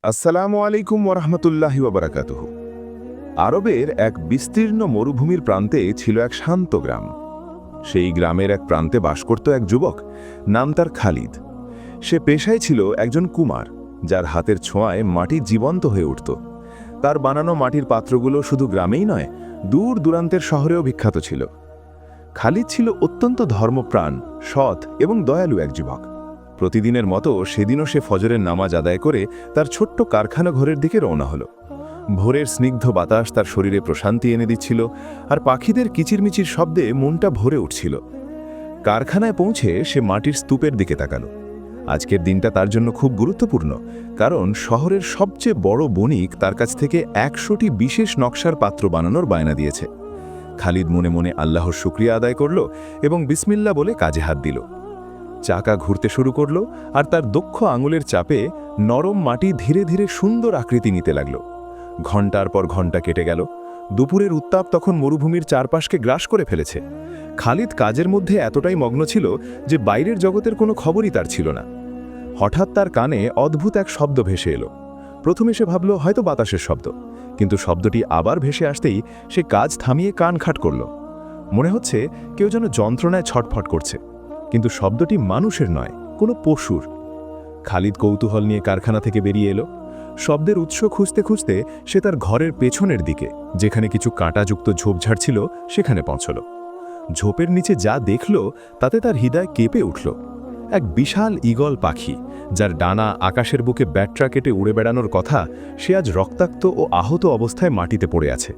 আসসালামু আলাইকুম ওরহমতুল্লাহি ওবরাকাতুহু। আরবের এক বিস্তীর্ণ মরুভূমির প্রান্তে ছিল এক শান্ত গ্রাম। সেই গ্রামের এক প্রান্তে বাস করত এক যুবক, নাম তার খালিদ। সে পেশায় ছিল একজন কুমার, যার হাতের ছোঁয়ায় মাটি জীবন্ত হয়ে উঠত। তার বানানো মাটির পাত্রগুলো শুধু গ্রামেই নয়, দূর দূরান্তের শহরেও বিখ্যাত ছিল। খালিদ ছিল অত্যন্ত ধর্মপ্রাণ, সৎ এবং দয়ালু এক যুবক। প্রতিদিনের মতো সেদিনও সে ফজরের নামাজ আদায় করে তার ছোট্ট কারখানা ঘরের দিকে রওনা হলো। ভোরের স্নিগ্ধ বাতাস তার শরীরে প্রশান্তি এনে দিচ্ছিল, আর পাখিদের কিচিরমিচির শব্দে মনটা ভরে উঠছিল। কারখানায় পৌঁছে সে মাটির স্তূপের দিকে তাকালো। আজকের দিনটা তার জন্য খুব গুরুত্বপূর্ণ, কারণ শহরের সবচেয়ে বড় বণিক তার কাছ থেকে ১০০টি বিশেষ নকশার পাত্র বানানোর বায়না দিয়েছে। খালিদ মনে মনে আল্লাহর শুকরিয়া আদায় করল এবং বিসমিল্লাহ বলে কাজে হাত দিল। চাকা ঘুরতে শুরু করল, আর তার দক্ষ আঙুলের চাপে নরম মাটি ধীরে ধীরে সুন্দর আকৃতি নিতে লাগল। ঘণ্টার পর ঘণ্টা কেটে গেল। দুপুরের উত্তাপ তখন মরুভূমির চারপাশকে গ্রাস করে ফেলেছে। খালিদ কাজের মধ্যে এতটাই মগ্ন ছিল যে বাইরের জগতের কোনো খবরই তার ছিল না। হঠাৎ তার কানে অদ্ভুত এক শব্দ ভেসে এলো। প্রথমে সে ভাবল হয়তো বাতাসের শব্দ, কিন্তু শব্দটি আবার ভেসে আসতেই সে কাজ থামিয়ে কান খাট করল। মনে হচ্ছে কেউ যেন যন্ত্রণায় ছটফট করছে, কিন্তু শব্দটি মানুষের নয়, কোনো পশুর। খালিদ কৌতূহল নিয়ে কারখানা থেকে বেরিয়ে এলো। শব্দের উৎস খুঁজতে খুঁজতে সে তার ঘরের পেছনের দিকে, যেখানে কিছু কাঁটাযুক্ত ঝোপঝাড় ছিল, সেখানে পৌঁছল। ঝোপের নিচে যা দেখল তাতে তার হৃদয় কেঁপে উঠল। এক বিশাল ঈগল পাখি, যার ডানা আকাশের বুকে ব্যাট্রা কেটে উড়ে বেড়ানোর কথা, সে আজ রক্তাক্ত ও আহত অবস্থায় মাটিতে পড়ে আছে।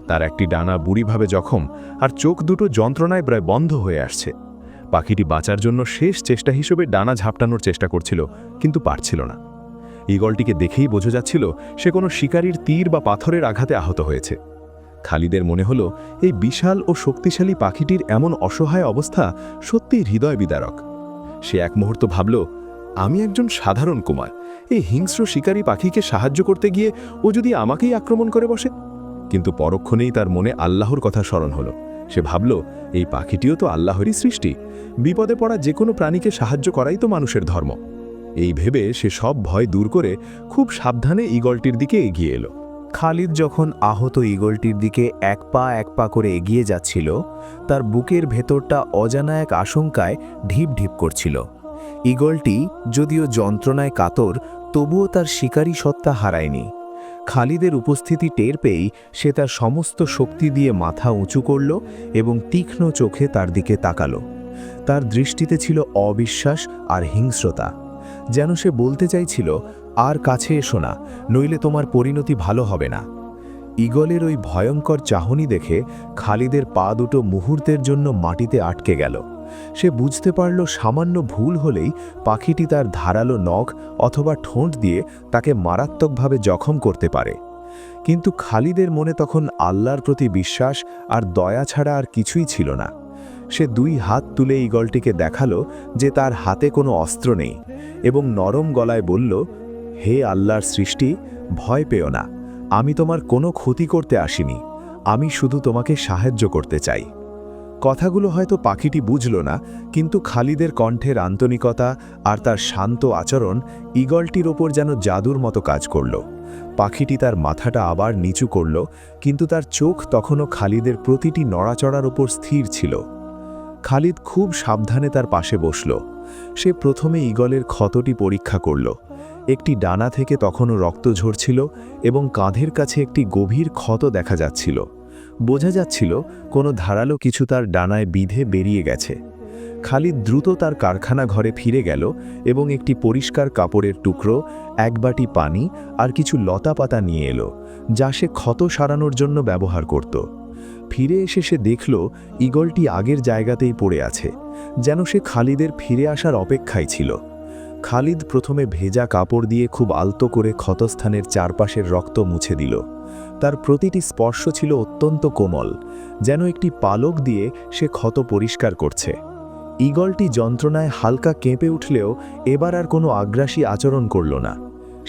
তার একটি ডানা বুড়িভাবে জখম, আর চোখ দুটো যন্ত্রণায় প্রায় বন্ধ হয়ে আসছে। পাখিটি বাঁচার জন্য শেষ চেষ্টা হিসেবে ডানা ঝাপটানোর চেষ্টা করছিল, কিন্তু পারছিল না। ঈগলটিকে দেখেই বোঝা যাচ্ছিল সে কোনো শিকারীর তীর বা পাথরের আঘাতে আহত হয়েছে। খালিদের মনে হলো এই বিশাল ও শক্তিশালী পাখিটির এমন অসহায় অবস্থা সত্যিই হৃদয় বিদারক। সে এক মুহূর্ত ভাবল, আমি একজন সাধারণ কুমার, এই হিংস্র শিকারী পাখিকে সাহায্য করতে গিয়ে ও যদি আমাকেই আক্রমণ করে বসে। কিন্তু পরক্ষণেই তার মনে আল্লাহর কথা স্মরণ হলো। সে ভাবল, এই পাখিটিও তো আল্লাহরই সৃষ্টি, বিপদে পড়া যে কোনো প্রাণীকে সাহায্য করাই তো মানুষের ধর্ম। এই ভেবে সে সব ভয় দূর করে খুব সাবধানে ঈগলটির দিকে এগিয়ে এলো। খালিদ যখন আহত ঈগলটির দিকে এক পা করে এগিয়ে যাচ্ছিল, তার বুকের ভেতরটা অজানা এক আশঙ্কায় ঢিপ ঢিপ করছিল। ঈগলটি যদিও যন্ত্রণায় কাতর, তবুও তার শিকারী সত্তা হারায়নি। খালিদের উপস্থিতি টের পেয়েই সে তার সমস্ত শক্তি দিয়ে মাথা উঁচু করল এবং তীক্ষ্ণ চোখে তার দিকে তাকালো। তার দৃষ্টিতে ছিল অবিশ্বাস আর হিংস্রতা, যেন সে বলতে চাইছিল, আর কাছে এসো না, নইলে তোমার পরিণতি ভালো হবে না। ঈগলের ওই ভয়ঙ্কর চাহনি দেখে খালিদের পা দুটো মুহূর্তের জন্য মাটিতে আটকে গেল। সে বুঝতে পারল সামান্য ভুল হলেই পাখিটি তার ধারালো নখ অথবা ঠোঁট দিয়ে তাকে মারাত্মকভাবে জখম করতে পারে। কিন্তু খালিদের মনে তখন আল্লাহর প্রতি বিশ্বাস আর দয়া ছাড়া আর কিছুই ছিল না। সে দুই হাত তুলে ঈগলটিকে দেখালো যে তার হাতে কোনো অস্ত্র নেই, এবং নরম গলায় বলল, হে আল্লাহর সৃষ্টি, ভয় পেও না, আমি তোমার কোনো ক্ষতি করতে আসিনি, আমি শুধু তোমাকে সাহায্য করতে চাই। কথাগুলো হয়তো পাখিটি বুঝল না, কিন্তু খালিদের কণ্ঠের আন্তরিকতা আর তার শান্ত আচরণ ঈগলটির ওপর যেন জাদুর মতো কাজ করল। পাখিটি তার মাথাটা আবার নিচু করল, কিন্তু তার চোখ তখনও খালিদের প্রতিটি নড়াচড়ার ওপর স্থির ছিল। খালিদ খুব সাবধানে তার পাশে বসল। সে প্রথমে ঈগলের ক্ষতটি পরীক্ষা করল। একটি ডানা থেকে তখনও রক্ত ঝরছিল এবং কাঁধের কাছে একটি গভীর ক্ষত দেখা যাচ্ছিল। বোঝা যাচ্ছিল কোনো ধারালো কিছু তার ডানায় বিঁধে বেরিয়ে গেছে। খালিদ দ্রুত তার কারখানা ঘরে ফিরে গেল এবং একটি পরিষ্কার কাপড়ের টুকরো, এক বাটি পানি আর কিছু লতাপাতা নিয়ে এলো, যা সে ক্ষত সারানোর জন্য ব্যবহার করত। ফিরে এসে সে দেখল ঈগলটি আগের জায়গাতেই পড়ে আছে, যেন সে খালিদের ফিরে আসার অপেক্ষায় ছিল। খালিদ প্রথমে ভেজা কাপড় দিয়ে খুব আলতো করে ক্ষতস্থানের চারপাশের রক্ত মুছে দিল। তার প্রতিটি স্পর্শ ছিল অত্যন্ত কোমল, যেন একটি পালক দিয়ে সে ক্ষত পরিষ্কার করছে। ঈগলটি যন্ত্রণায় হালকা কেঁপে উঠলেও এবার আর কোনো আগ্রাসী আচরণ করল না।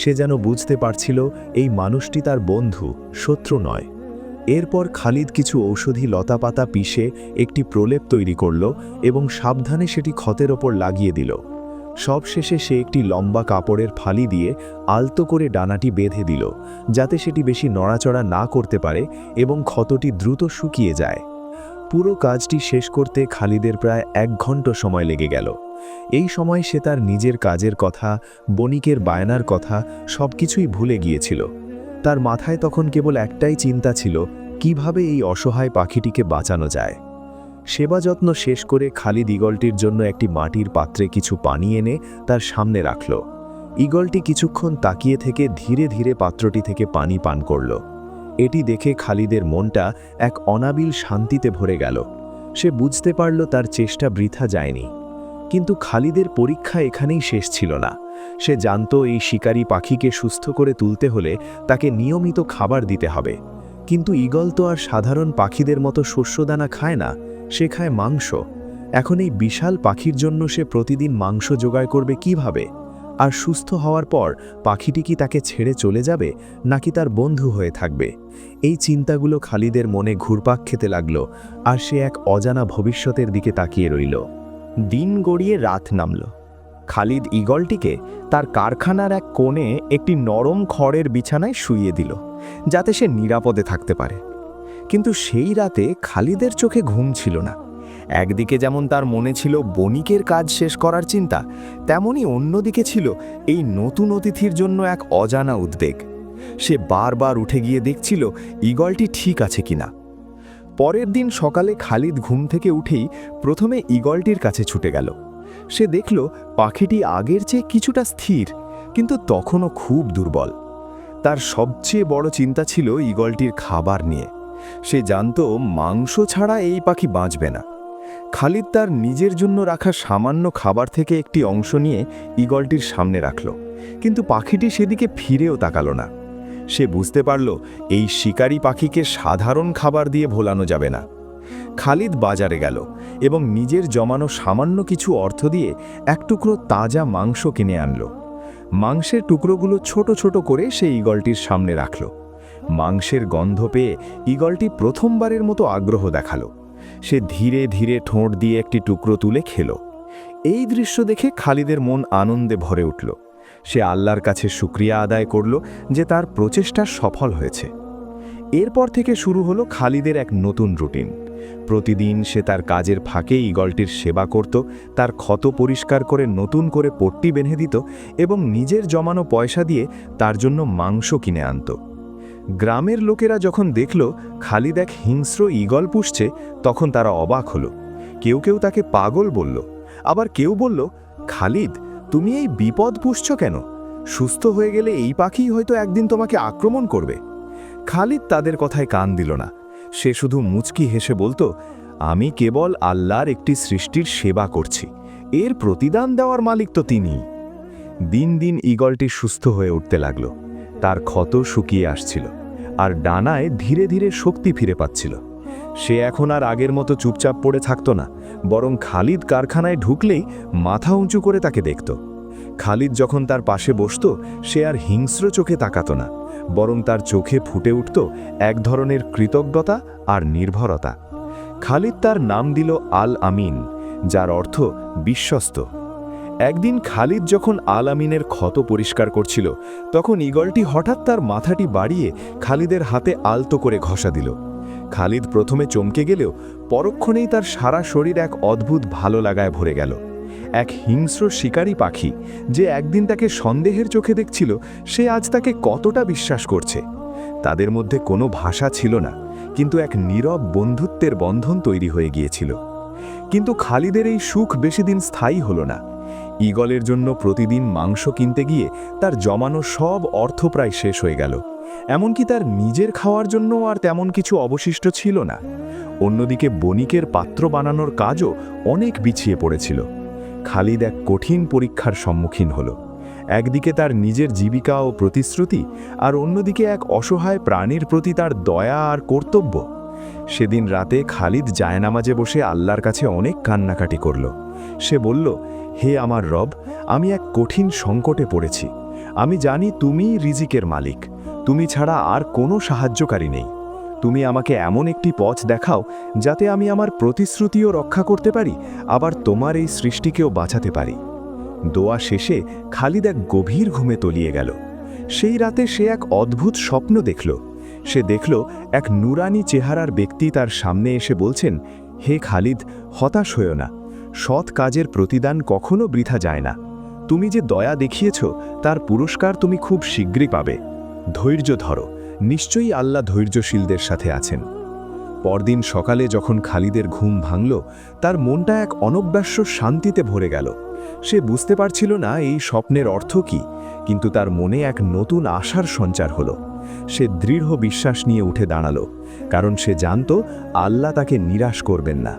সে যেন বুঝতে পারছিল এই মানুষটি তার বন্ধু, শত্রু নয়। এরপর খালিদ কিছু ঔষধি লতাপাতা পিষে একটি প্রলেপ তৈরি করল এবং সাবধানে সেটি ক্ষতের ওপর লাগিয়ে দিল। সবশেষে সে একটি লম্বা কাপড়ের ফালি দিয়ে আলতো করে ডানাটি বেঁধে দিল, যাতে সেটি বেশি নড়াচড়া না করতে পারে এবং ক্ষতটি দ্রুত শুকিয়ে যায়। পুরো কাজটি শেষ করতে খালিদের প্রায় 1 ঘন্টা সময় লেগে গেল। এই সময় সে তার নিজের কাজের কথা, বণিকের বায়নার কথা সবকিছুই ভুলে গিয়েছিল। তার মাথায় তখন কেবল একটাই চিন্তা ছিল, কিভাবে এই অসহায় পাখিটিকে বাঁচানো যায়। সেবা যত্ন শেষ করে খালিদ ঈগলটির জন্য একটি মাটির পাত্রে কিছু পানি এনে তার সামনে রাখল। ঈগলটি কিছুক্ষণ তাকিয়ে থেকে ধীরে ধীরে পাত্রটি থেকে পানি পান করল। এটি দেখে খালিদের মনটা এক অনাবিল শান্তিতে ভরে গেল। সে বুঝতে পারল তার চেষ্টা বৃথা যায়নি। কিন্তু খালিদের পরীক্ষা এখানেই শেষ ছিল না। সে জানত এই শিকারী পাখিকে সুস্থ করে তুলতে হলে তাকে নিয়মিত খাবার দিতে হবে। কিন্তু ঈগল তো আর সাধারণ পাখিদের মতো শস্যদানা খায় না, সে খায় মাংস। এখন এই বিশাল পাখির জন্য সে প্রতিদিন মাংস জোগাড় করবে কিভাবে? আর সুস্থ হওয়ার পর পাখিটি কি তাকে ছেড়ে চলে যাবে, নাকি তার বন্ধু হয়ে থাকবে? এই চিন্তাগুলো খালিদের মনে ঘুরপাক খেতে লাগল, আর সে এক অজানা ভবিষ্যতের দিকে তাকিয়ে রইল। দিন গড়িয়ে রাত নামল। খালিদ ঈগলটিকে তার কারখানার এক কোণে একটি নরম খড়ের বিছানায় শুইয়ে দিল, যাতে সে নিরাপদে থাকতে পারে। কিন্তু সেই রাতে খালিদের চোখে ঘুম ছিল না। একদিকে যেমন তার মনে ছিল বণিকের কাজ শেষ করার চিন্তা, তেমনি অন্যদিকে ছিল এই নতুন অতিথির জন্য এক অজানা উদ্বেগ। সে বারবার উঠে গিয়ে দেখছিল ঈগলটি ঠিক আছে কিনা। পরের দিন সকালে খালিদ ঘুম থেকে উঠেই প্রথমে ঈগলটির কাছে ছুটে গেল। সে দেখল পাখিটি আগের চেয়ে কিছুটা স্থির, কিন্তু তখনও খুব দুর্বল। তার সবচেয়ে বড় চিন্তা ছিল ঈগলটির খাবার নিয়ে। সে জানত মাংস ছাড়া এই পাখি বাঁচবে না। খালিদ তার নিজের জন্য রাখা সামান্য খাবার থেকে একটি অংশ নিয়ে ঈগলটির সামনে রাখল, কিন্তু পাখিটি সেদিকে ফিরেও তাকালো না। সে বুঝতে পারল এই শিকারী পাখিকে সাধারণ খাবার দিয়ে ভোলানো যাবে না। খালিদ বাজারে গেল এবং নিজের জমানো সামান্য কিছু অর্থ দিয়ে এক টুকরো তাজা মাংস কিনে আনল। মাংসের টুকরোগুলো ছোট ছোট করে সে ঈগলটির সামনে রাখল। মাংসের গন্ধ পেয়ে ঈগলটি প্রথমবারের মতো আগ্রহ দেখালো। সে ধীরে ধীরে ঠোঁট দিয়ে একটি টুকরো তুলে খেল। এই দৃশ্য দেখে খালিদের মন আনন্দে ভরে উঠল। সে আল্লাহর কাছে শুকরিয়া আদায় করল যে তার প্রচেষ্টা সফল হয়েছে। এরপর থেকে শুরু হলো খালিদের এক নতুন রুটিন। প্রতিদিন সে তার কাজের ফাঁকে ঈগলটির সেবা করত, তার ক্ষত পরিষ্কার করে নতুন করে পট্টি বেঁধে দিত এবং নিজের জমানো পয়সা দিয়ে তার জন্য মাংস কিনে আনত। গ্রামের লোকেরা যখন দেখল খালিদ এক হিংস্র ঈগল পুষছে, তখন তারা অবাক হলো। কেউ কেউ তাকে পাগল বলল, আবার কেউ বলল, খালিদ, তুমি এই বিপদ পুষছ কেন? সুস্থ হয়ে গেলে এই পাখি হয়তো একদিন তোমাকে আক্রমণ করবে। খালিদ তাদের কথায় কান দিল না। সে শুধু মুচকি হেসে বলতো, আমি কেবল আল্লাহর একটি সৃষ্টির সেবা করছি, এর প্রতিদান দেওয়ার মালিক তো তিনিই। দিন দিন ঈগলটি সুস্থ হয়ে উঠতে লাগল। তার ক্ষত শুকিয়ে আসছিল, আর ডানায় ধীরে ধীরে শক্তি ফিরে পাচ্ছিল। সে এখন আর আগের মতো চুপচাপ পড়ে থাকত না, বরং খালিদ কারখানায় ঢুকলেই মাথা উঁচু করে তাকে দেখত। খালিদ যখন তার পাশে বসত, সে আর হিংস্র চোখে তাকাত না, বরং তার চোখে ফুটে উঠত এক ধরনের কৃতজ্ঞতা আর নির্ভরতা। খালিদ তার নাম দিল আল আমিন, যার অর্থ বিশ্বস্ত। একদিন খালিদ যখন আল আমিনের ক্ষত পরিষ্কার করছিল, তখন ঈগলটি হঠাৎ তার মাথাটি বাড়িয়ে খালিদের হাতে আলতো করে ঘষা দিল। খালিদ প্রথমে চমকে গেলেও পরক্ষণেই তার সারা শরীর এক অদ্ভুত ভালো লাগায় ভরে গেল। এক হিংস্র শিকারী পাখি, যে একদিন তাকে সন্দেহের চোখে দেখছিল, সে আজ তাকে কতটা বিশ্বাস করছে। তাদের মধ্যে কোনো ভাষা ছিল না, কিন্তু এক নীরব বন্ধুত্বের বন্ধন তৈরি হয়ে গিয়েছিল। কিন্তু খালিদের এই সুখ বেশি দিন স্থায়ী হলো না। ঈগলের জন্য প্রতিদিন মাংস কিনতে গিয়ে তার জমানো সব অর্থ প্রায় শেষ হয়ে গেল। এমনকি তার নিজের খাওয়ার জন্য আর তেমন কিছু অবশিষ্ট ছিল না। অন্যদিকে বণিকের পাত্র বানানোর কাজও অনেক পিছিয়ে পড়েছিল। খালিদ এক কঠিন পরীক্ষার সম্মুখীন হল। একদিকে তার নিজের জীবিকা ও প্রতিশ্রুতি, আর অন্যদিকে এক অসহায় প্রাণীর প্রতি তার দয়া আর কর্তব্য। সেদিন রাতে খালিদ জায়নামাজে বসে আল্লাহর কাছে অনেক কান্নাকাটি করল। সে বলল, হে আমার রব, আমি এক কঠিন সংকটে পড়েছি। আমি জানি তুমিই রিজিকের মালিক, তুমি ছাড়া আর কোনো সাহায্যকারী নেই। তুমি আমাকে এমন একটি পথ দেখাও যাতে আমি আমার প্রতিশ্রুতিও রক্ষা করতে পারি, আবার তোমার এই সৃষ্টিকেও বাঁচাতে পারি। দোয়া শেষে খালিদ এক গভীর ঘুমে তলিয়ে গেল। সেই রাতে সে এক অদ্ভুত স্বপ্ন দেখল। সে দেখল এক নুরানি চেহারার ব্যক্তি তার সামনে এসে বলছেন, হে খালিদ, হতাশ হয়ো না। সৎ কাজের প্রতিদান কখনো বৃথা যায় না। তুমি যে দয়া দেখিয়েছ তার পুরস্কার তুমি খুব শীঘ্রই পাবে। ধৈর্য ধরো, নিশ্চয়ই আল্লাহ ধৈর্যশীলদের সাথে আছেন। পরদিন সকালে যখন খালিদের ঘুম ভাঙল, তার মনটা এক অনবদ্য শান্তিতে ভরে গেল। সে বুঝতে পারছিল না এই স্বপ্নের অর্থ কি, কিন্তু তার মনে এক নতুন আশার সঞ্চার হলো। সে দৃঢ় বিশ্বাস নিয়ে উঠে দাঁড়ালো, কারণ সে জানত আল্লাহ তাকে নিরাশ করবেন না।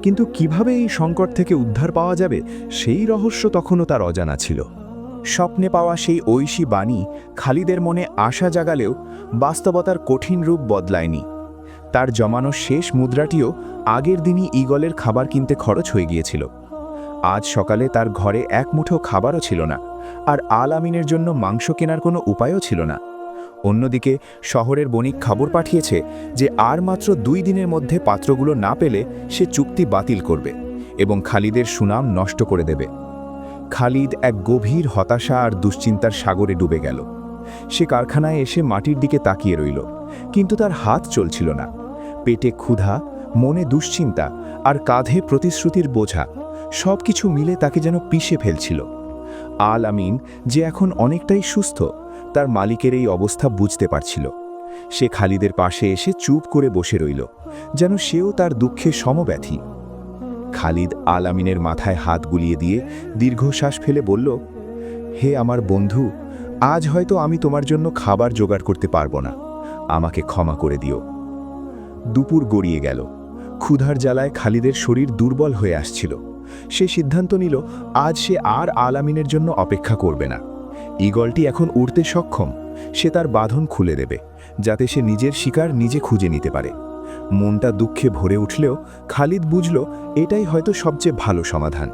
কিন্তু কিভাবে এই সংকট থেকে উদ্ধার পাওয়া যাবে, সেই রহস্য তখনও তার অজানা ছিল। স্বপ্নে পাওয়া সেই ঐশী বাণী খালিদের মনে আশা জাগালেও বাস্তবতার কঠিন রূপ বদলায়নি। তার জমানো শেষ মুদ্রাটিও আগের দিনই ঈগলের খাবার কিনতে খরচ হয়ে গিয়েছিল। আজ সকালে তার ঘরে এক মুঠো খাবারও ছিল না, আর আল আমিনের জন্য মাংস কেনার কোনো উপায়ও ছিল না। অন্যদিকে শহরের বণিক খবর পাঠিয়েছে যে আর মাত্র 2 দিনের মধ্যে পাত্রগুলো না পেলে সে চুক্তি বাতিল করবে এবং খালিদের সুনাম নষ্ট করে দেবে। খালিদ এক গভীর হতাশা আর দুশ্চিন্তার সাগরে ডুবে গেল। সে কারখানায় এসে মাটির দিকে তাকিয়ে রইল, কিন্তু তার হাত চলছিল না। পেটে ক্ষুধা, মনে দুশ্চিন্তা আর কাঁধে প্রতিশ্রুতির বোঝা, সব কিছু মিলে তাকে যেন পিষে ফেলছিল। আল আমিন, যে এখন অনেকটাই সুস্থ, তার মালিকের এই অবস্থা বুঝতে পারছিল। সে খালিদের পাশে এসে চুপ করে বসে রইল, যেন সেও তার দুঃখে সমব্যথী। খালিদ আল আমিনের মাথায় হাত বুলিয়ে দিয়ে দীর্ঘশ্বাস ফেলে বলল, হে আমার বন্ধু, আজ হয়তো আমি তোমার জন্য খাবার জোগাড় করতে পারবো না, আমাকে ক্ষমা করে দিও। দুপুর গড়িয়ে গেল। ক্ষুধার জ্বালায় খালিদের শরীর দুর্বল হয়ে আসছিল। সে সিদ্ধান্ত নিল আজ সে আর আল আমিনের জন্য অপেক্ষা করবে না। ঈগলটি এখন উড়তে সক্ষম, সে তার বাঁধন খুলে দেবে, যাতে সে নিজের শিকার নিজে খুঁজে নিতে পারে। মনটা দুঃখে ভরে উঠলেও খালিদ বুঝল এটাই হয়তো সবচেয়ে ভালো সমাধান।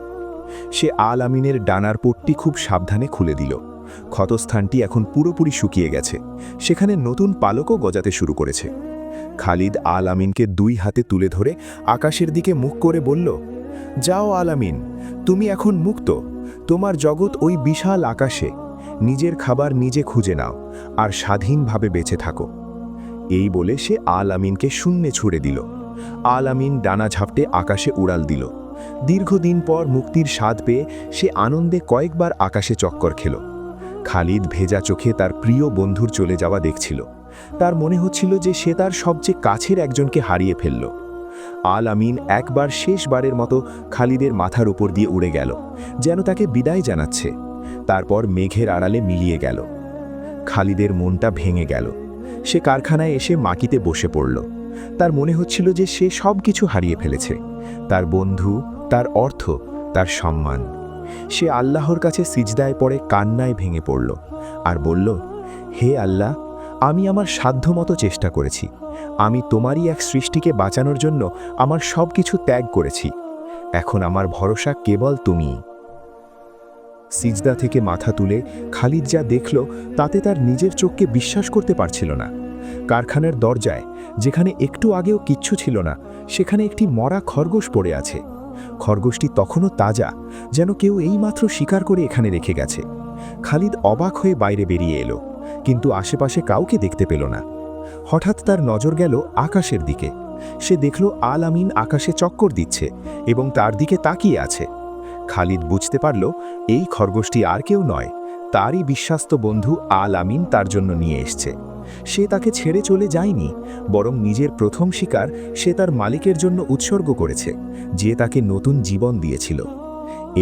সে আল আমিনের ডানার পট্টি খুব সাবধানে খুলে দিল। ক্ষতস্থানটি এখন পুরোপুরি শুকিয়ে গেছে, সেখানে নতুন পালকও গজাতে শুরু করেছে। খালিদ আল আমিনকে 2 হাতে তুলে ধরে আকাশের দিকে মুখ করে বলল, যাও আল আমিন, তুমি এখন মুক্ত। তোমার জগৎ ওই বিশাল আকাশে। নিজের খাবার নিজে খুঁজে নাও আর স্বাধীনভাবে বেঁচে থাকো। এই বলে সে আল আমিনকে শূন্যে ছুড়ে দিল। আল আমিন ডানা ঝাপটে আকাশে উড়াল দিল। দীর্ঘদিন পর মুক্তির স্বাদ পেয়ে সে আনন্দে কয়েকবার আকাশে চক্কর খেল। খালিদ ভেজা চোখে তার প্রিয় বন্ধুর চলে যাওয়া দেখছিল। তার মনে হচ্ছিল যে সে তার সবচেয়ে কাছের একজনকে হারিয়ে ফেলল। আল আমিন একবার শেষবারের মতো খালিদের মাথার উপর দিয়ে উড়ে গেল, যেন তাকে বিদায় জানাচ্ছে। তারপর মেঘের আড়ালে মিলিয়ে গেল। খালিদের মনটা ভেঙে গেল। সে কারখানায় এসে মাটিতে বসে পড়ল। তার মনে হচ্ছিল যে সে সব কিছু হারিয়ে ফেলেছে, তার বন্ধু, তার অর্থ, তার সম্মান। সে আল্লাহর কাছে সিজদায় পড়ে কান্নায় ভেঙে পড়ল আর বলল, হে আল্লাহ, আমি আমার সাধ্যমতো চেষ্টা করেছি। আমি তোমারই এক সৃষ্টিকে বাঁচানোর জন্য আমার সব কিছু ত্যাগ করেছি। এখন আমার ভরসা কেবল তুমি। সিজদা থেকে মাথা তুলে খালিদ যা দেখল তাতে তার নিজের চোখকে বিশ্বাস করতে পারছিল না। কারখানার দরজায়, যেখানে একটু আগেও কিচ্ছু ছিল না, সেখানে একটি মরা খরগোশ পড়ে আছে। খরগোশটি তখনও তাজা, যেন কেউ এইমাত্র শিকার করে এখানে রেখে গেছে। খালিদ অবাক হয়ে বাইরে বেরিয়ে এলো, কিন্তু আশেপাশে কাউকে দেখতে পেল না। হঠাৎ তার নজর গেল আকাশের দিকে। সে দেখল আল আমিন আকাশে চক্কর দিচ্ছে এবং তার দিকে তাকিয়ে আছে। খালিদ বুঝতে পারল এই খরগোশটি আর কেউ নয়, তারই বিশ্বাস্ত বন্ধু আল আমিন তার জন্য নিয়ে এসছে। সে তাকে ছেড়ে চলে যায়নি, বরং নিজের প্রথম শিকার সে তার মালিকের জন্য উৎসর্গ করেছে, যে তাকে নতুন জীবন দিয়েছিল।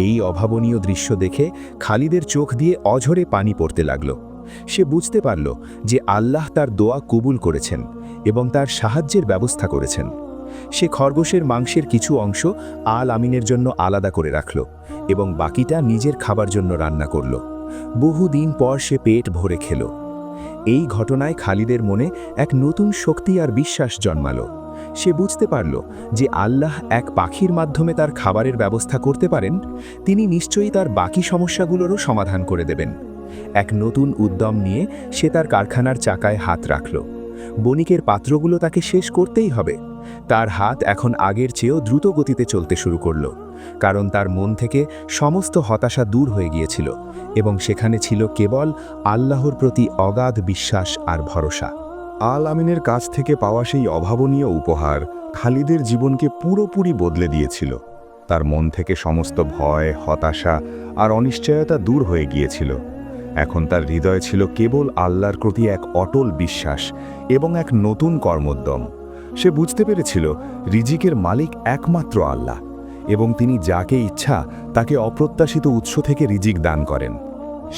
এই অভাবনীয় দৃশ্য দেখে খালিদের চোখ দিয়ে অঝরে পানি পড়তে লাগল। সে বুঝতে পারল যে আল্লাহ তার দোয়া কবুল করেছেন এবং তার সাহায্যের ব্যবস্থা করেছেন। সে খরগোশের মাংসের কিছু অংশ আল আমিনের জন্য আলাদা করে রাখল এবং বাকিটা নিজের খাবার জন্য রান্না করল। বহুদিন পর সে পেট ভরে খেল। এই ঘটনায় খালিদের মনে এক নতুন শক্তি আর বিশ্বাস জন্মালো। সে বুঝতে পারল যে আল্লাহ এক পাখির মাধ্যমে তার খাবারের ব্যবস্থা করতে পারেন, তিনি নিশ্চয়ই তার বাকি সমস্যাগুলোরও সমাধান করে দেবেন। এক নতুন উদ্যম নিয়ে সে তার কারখানার চাকায় হাত রাখল। বণিকের পাত্রগুলো তাকে শেষ করতেই হবে। তার হাত এখন আগের চেয়েও দ্রুত গতিতে চলতে শুরু করল, কারণ তার মন থেকে সমস্ত হতাশা দূর হয়ে গিয়েছিল এবং সেখানে ছিল কেবল আল্লাহর প্রতি অগাধ বিশ্বাস আর ভরসা। আল আমিনের কাছ থেকে পাওয়া সেই অভাবনীয় উপহার খালিদের জীবনকে পুরোপুরি বদলে দিয়েছিল। তার মন থেকে সমস্ত ভয়, হতাশা আর অনিশ্চয়তা দূর হয়ে গিয়েছিল। এখন তার হৃদয়ে ছিল কেবল আল্লাহর প্রতি এক অটল বিশ্বাস এবং এক নতুন কর্মোদ্যম। সে বুঝতে পেরেছিল রিজিকের মালিক একমাত্র আল্লাহ এবং তিনি যাকে ইচ্ছা তাকে অপ্রত্যাশিত উৎস থেকে রিজিক দান করেন।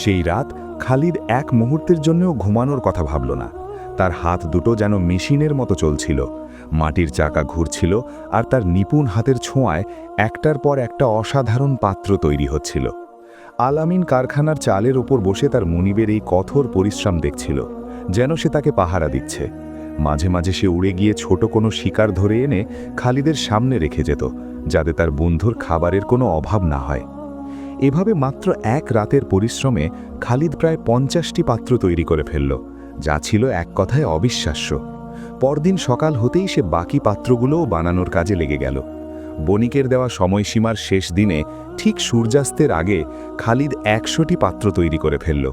সেই রাত খালিদ এক মুহূর্তের জন্যও ঘুমানোর কথা ভাবল না। তার হাত দুটো যেন মেশিনের মতো চলছিল, মাটির চাকা ঘুরছিল আর তার নিপুণ হাতের ছোঁয়ায় একটার পর একটা অসাধারণ পাত্র তৈরি হচ্ছিল। আল আমিন কারখানার চালের ওপর বসে তার মুনিবের এই কঠোর পরিশ্রম দেখছিল, যেন সে তাকে পাহারা দিচ্ছে। মাঝে মাঝে সে উড়ে গিয়ে ছোট কোনো শিকার ধরে এনে খালিদের সামনে রেখে যেত, যাতে তার বন্ধুর খাবারের কোনো অভাব না হয়। এভাবে মাত্র এক রাতের পরিশ্রমে খালিদ প্রায় 50টি পাত্র তৈরি করে ফেলল, যা ছিল এক কথায় অবিশ্বাস্য। পরদিন সকাল হতেই সে বাকি পাত্রগুলোও বানানোর কাজে লেগে গেল। বণিকের দেওয়া সময়সীমার শেষ দিনে ঠিক সূর্যাস্তের আগে খালিদ 100টি পাত্র তৈরি করে ফেলল।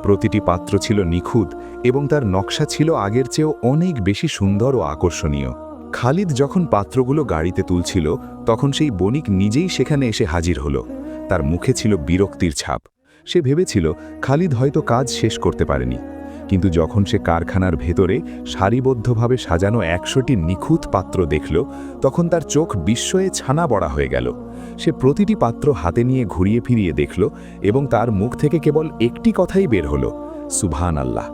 প্রতিটি পাত্র ছিল নিখুঁত এবং তার নকশা ছিল আগের চেয়েও অনেক বেশি সুন্দর ও আকর্ষণীয়। খালিদ যখন পাত্রগুলো গাড়িতে তুলছিল, তখন সেই বণিক নিজেই সেখানে এসে হাজির হলো। তার মুখে ছিল বিরক্তির ছাপ। সে ভেবেছিল খালিদ হয়তো কাজ শেষ করতে পারেনি, কিন্তু যখন সে কারখানার ভেতরে সারিবদ্ধভাবে সাজানো 100টি নিখুঁত পাত্র দেখল, তখন তার চোখ বিস্ময়ে ছানা বড়া হয়ে গেল। সে প্রতিটি পাত্র হাতে নিয়ে ঘুরিয়ে ফিরিয়ে দেখল এবং তার মুখ থেকে কেবল একটি কথাই বের হলো, সুবহান আল্লাহ,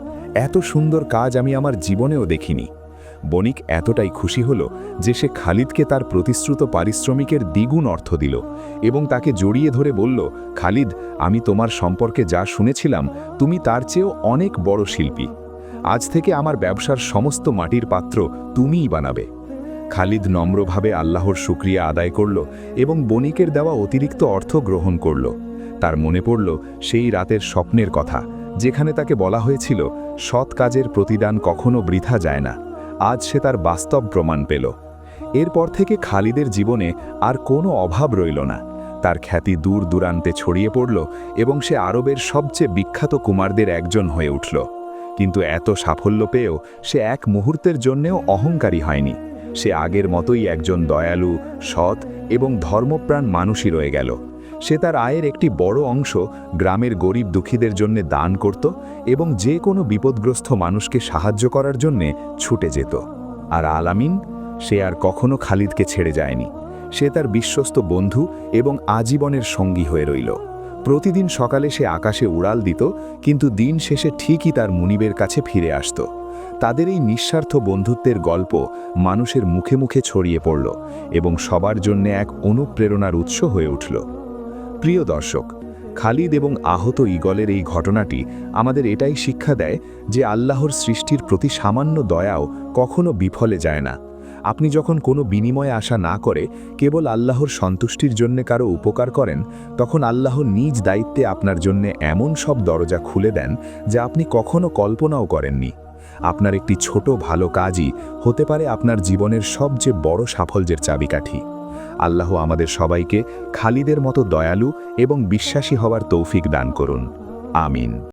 এত সুন্দর কাজ আমি আমার জীবনেও দেখিনি। বণিক এতটাই খুশি হলো যে সে খালিদকে তার প্রতিশ্রুত পারিশ্রমিকের দ্বিগুণ অর্থ দিল এবং তাকে জড়িয়ে ধরে বলল, খালিদ, আমি তোমার সম্পর্কে যা শুনেছিলাম তুমি তার চেয়েও অনেক বড় শিল্পী। আজ থেকে আমার ব্যবসার সমস্ত মাটির পাত্র তুমিই বানাবে। খালিদ নম্রভাবে আল্লাহর শুকরিয়া আদায় করল এবং বণিকের দেওয়া অতিরিক্ত অর্থ গ্রহণ করল। তার মনে পড়ল সেই রাতের স্বপ্নের কথা, যেখানে তাকে বলা হয়েছিল সৎ কাজের প্রতিদান কখনো বৃথা যায় না। আজ সে তার বাস্তব প্রমাণ পেল। এরপর থেকে খালিদের জীবনে আর কোনো অভাব রইল না। তার খ্যাতি দূর দূরান্তে ছড়িয়ে পড়ল এবং সে আরবের সবচেয়ে বিখ্যাত কুমারদের একজন হয়ে উঠল। কিন্তু এত সাফল্য পেয়েও সে এক মুহূর্তের জন্যেও অহংকারী হয়নি। সে আগের মতোই একজন দয়ালু, সৎ এবং ধর্মপ্রাণ মানুষই রয়ে গেল। সে তার আয়ের একটি বড় অংশ গ্রামের গরিব দুঃখীদের জন্য দান করত এবং যে কোনো বিপদগ্রস্ত মানুষকে সাহায্য করার জন্যে ছুটে যেত। আর আল আমিন, সে আর কখনো খালিদকে ছেড়ে যায়নি। সে তার বিশ্বস্ত বন্ধু এবং আজীবনের সঙ্গী হয়ে রইল। প্রতিদিন সকালে সে আকাশে উড়াল দিত, কিন্তু দিন শেষে ঠিকই তার মুনিবের কাছে ফিরে আসত। তাদের এই নিঃস্বার্থ বন্ধুত্বের গল্প মানুষের মুখে মুখে ছড়িয়ে পড়ল এবং সবার জন্য এক অনুপ্রেরণার উৎস হয়ে উঠল। প্রিয় দর্শক, খালিদ এবং আহত ঈগলের এই ঘটনাটি আমাদের এটাই শিক্ষা দেয় যে আল্লাহর সৃষ্টির প্রতি সামান্য দয়াও কখনো বিফলে যায় না। আপনি যখন কোনো বিনিময়ে আশা না করে কেবল আল্লাহর সন্তুষ্টির জন্য কারো উপকার করেন, তখন আল্লাহ নিজ দায়িত্বে আপনার জন্য এমন সব দরজা খুলে দেন যা আপনি কখনো কল্পনাও করেননি। আপনার একটি ছোট ভালো কাজই হতে পারে আপনার জীবনের সবচেয়ে বড় সাফল্যের চাবিকাঠি। আল্লাহ আমাদের সবাইকে খালিদের মতো দয়ালু এবং বিশ্বাসী হওয়ার তৌফিক দান করুন। আমিন।